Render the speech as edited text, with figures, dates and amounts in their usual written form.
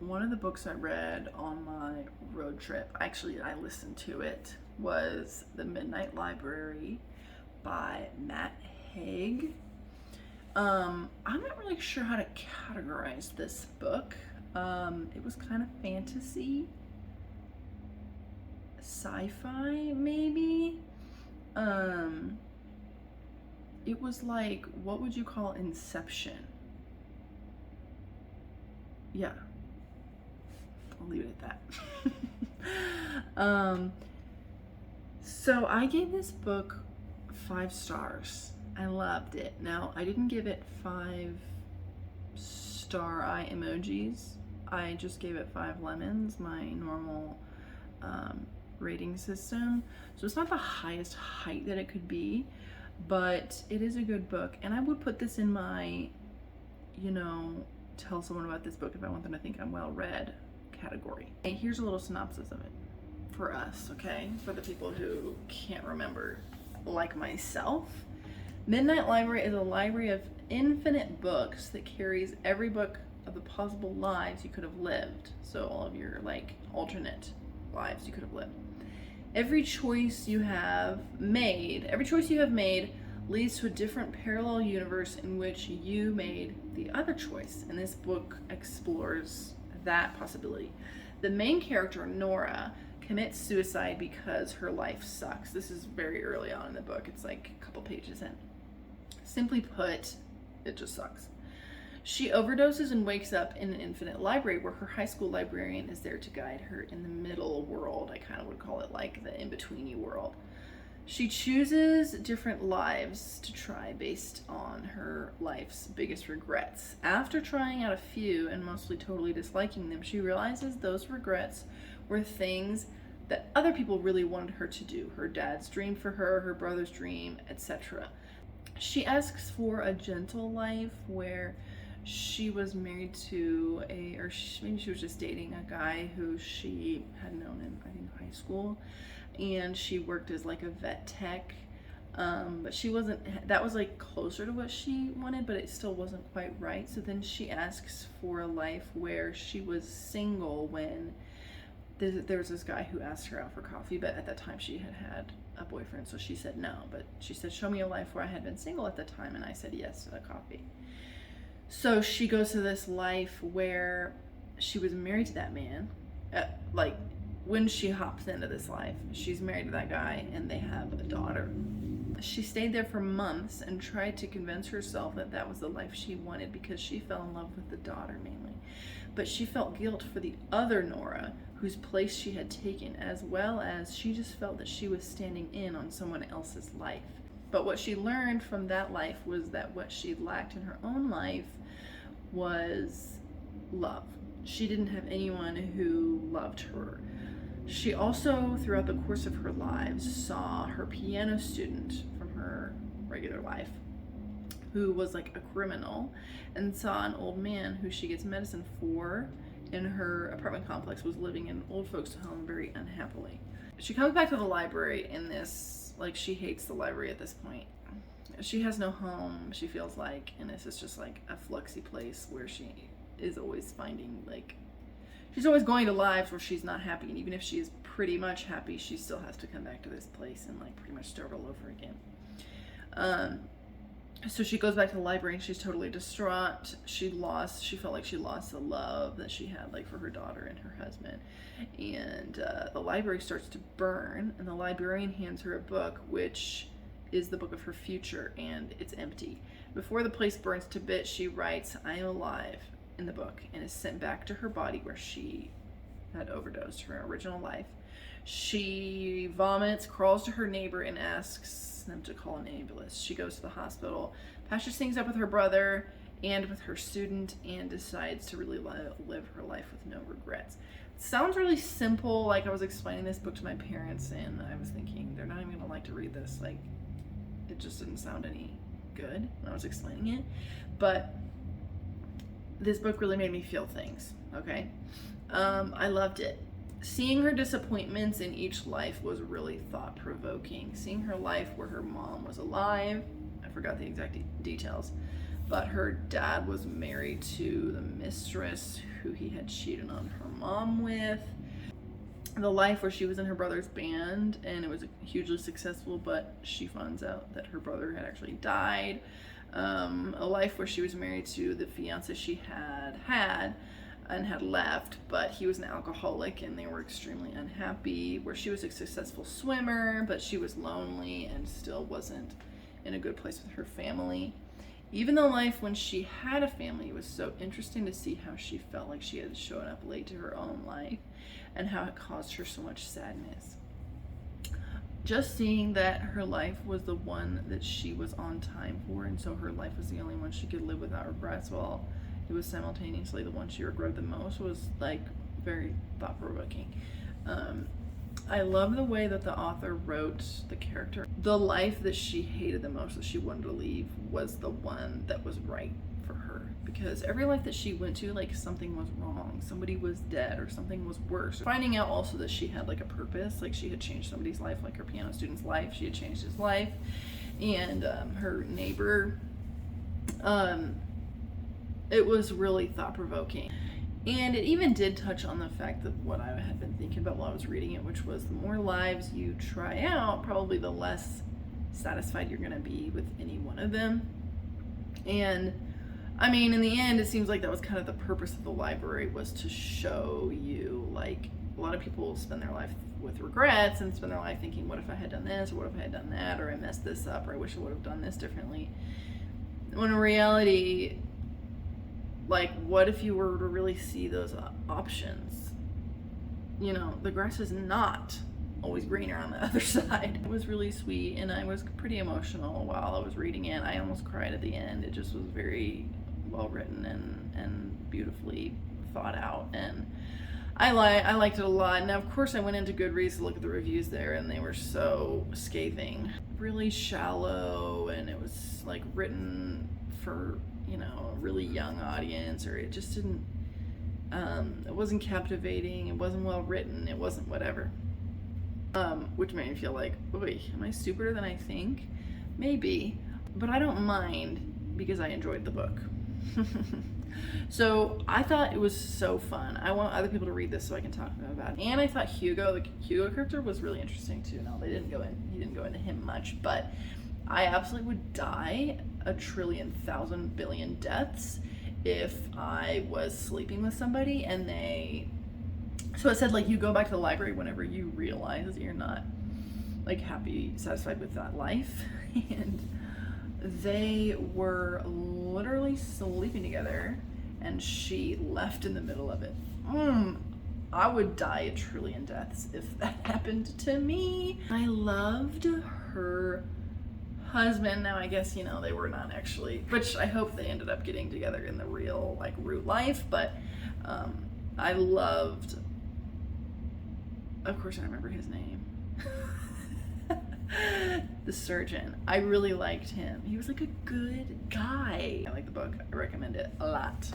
one of the books I read on my road trip, actually I listened to it, was The Midnight Library by Matt Haig. I'm not really sure how to categorize this book. It was kind of fantasy, sci-fi maybe. It was like, what would you call Inception? Yeah, I'll leave it at that. So I gave this book 5 stars. I loved it. Now, I didn't give it 5-star eye emojis. I just gave it 5 lemons, my normal rating system. So it's not the highest height that it could be, but it is a good book. And I would put this in my, tell someone about this book if I want them to think I'm well read category. And here's a little synopsis of it for us, okay? For the people who can't remember, like myself. Midnight Library is a library of infinite books that carries every book of the possible lives you could have lived. So all of your alternate lives you could have lived. Every choice you have made leads to a different parallel universe in which you made the other choice. And this book explores that possibility. The main character, Nora, commits suicide because her life sucks. This is very early on in the book. It's like a couple pages in. Simply put, it just sucks. She overdoses and wakes up in an infinite library where her high school librarian is there to guide her in the middle world. I kind of would call it like the in-betweeny world. She chooses different lives to try based on her life's biggest regrets. After trying out a few and mostly totally disliking them, she realizes those regrets were things that other people really wanted her to do. Her dad's dream for her, her brother's dream, etc. She asks for a gentle life where she was married to maybe she was just dating a guy who she had known in, I think, high school, and she worked as like a vet tech, but she wasn't, that was like closer to what she wanted, but it still wasn't quite right. So then she asks for a life where she was single when there was this guy who asked her out for coffee, but at that time she had a boyfriend, so she said no. But she said, show me a life where I had been single at the time, and I said yes to the coffee. So she goes to this life where she was married to that man. When she hops into this life, she's married to that guy and they have a daughter. She stayed there for months and tried to convince herself that that was the life she wanted because she fell in love with the daughter mainly. But she felt guilt for the other Nora, whose place she had taken, as well as she just felt that she was standing in on someone else's life. But what she learned from that life was that what she lacked in her own life was love. She didn't have anyone who loved her. She also, throughout the course of her lives, saw her piano student from her regular life, who was like a criminal, and saw an old man who she gets medicine for in her apartment complex, was living in an old folks' home very unhappily. She comes back to the library in this, she hates the library at this point. She has no home, she feels like, and this is just like a fluxy place where she is always finding, she's always going to lives where she's not happy, and even if she is pretty much happy, she still has to come back to this place and pretty much start all over again. So she goes back to the library and she's totally distraught. She felt like she lost the love that she had for her daughter and her husband. And the library starts to burn, and the librarian hands her a book, which is the book of her future, and it's empty. Before the place burns to bits, she writes, "I am alive," in the book, and is sent back to her body where she had overdosed her original life. She vomits, crawls to her neighbor, and asks them to call an ambulance. She goes to the hospital, patches things up with her brother and with her student, and decides to really live her life with no regrets. It sounds really simple. I was explaining this book to my parents, and I was thinking they're not even gonna like to read this. It just didn't sound any good when I was explaining it. But this book really made me feel things, okay? I loved it. Seeing her disappointments in each life was really thought-provoking. Seeing her life where her mom was alive, I forgot the exact details, but her dad was married to the mistress who he had cheated on her mom with. The life where she was in her brother's band and it was hugely successful, but she finds out that her brother had actually died. A life where she was married to the fiance she had and had left, but he was an alcoholic and they were extremely unhappy, where she was a successful swimmer, but she was lonely and still wasn't in a good place with her family. Even the life when she had a family, it was so interesting to see how she felt like she had shown up late to her own life and how it caused her so much sadness. Just seeing that her life was the one that she was on time for, and so her life was the only one she could live without regrets, while it was simultaneously the one she regretted the most, was like very thought-provoking. I love the way that the author wrote the character. The life that she hated the most, that she wanted to leave, was the one that was right for her, because every life that she went to, like, something was wrong, somebody was dead or something was worse. Finding out also that she had like a purpose, like she had changed somebody's life, like her piano student's life, she had changed his life, and her neighbor, it was really thought-provoking. And it even did touch on the fact that what I had been thinking about while I was reading it, which was the more lives you try out, probably the less satisfied you're gonna be with any one of them. And I mean, in the end, it seems like that was kind of the purpose of the library, was to show you, like, a lot of people spend their life with regrets and spend their life thinking, what if I had done this, or what if I had done that, or I messed this up, or I wish I would have done this differently. When in reality, like, what if you were to really see those options? You know, the grass is not always greener on the other side. It was really sweet, and I was pretty emotional while I was reading it. I almost cried at the end. It just was very well written and beautifully thought out, and I liked it a lot. Now, of course, I went into Goodreads to look at the reviews there, and they were so scathing. Really shallow, and it was like written for, you know, a really young audience, or it just didn't, it wasn't captivating, it wasn't well written, it wasn't whatever. Which made me feel like, boy, am I stupider than I think? Maybe, but I don't mind because I enjoyed the book. So I thought it was so fun. I want other people to read this so I can talk to them about it. And I thought Hugo, the Hugo character, was really interesting too. Now, he didn't go into him much, but I absolutely would die 1,000,000,000,000,000 deaths if I was sleeping with somebody and so it said, like, you go back to the library whenever you realize that you're not, like, happy, satisfied with that life. And they were literally sleeping together and she left in the middle of it. I would die 1,000,000,000,000 deaths if that happened to me. I loved her husband. Now, I guess, you know, they were not actually, which I hope they ended up getting together in the real, like, root life, but I loved, of course I remember his name, the surgeon. I really liked him. He was like a good guy. I like the book. I recommend it a lot.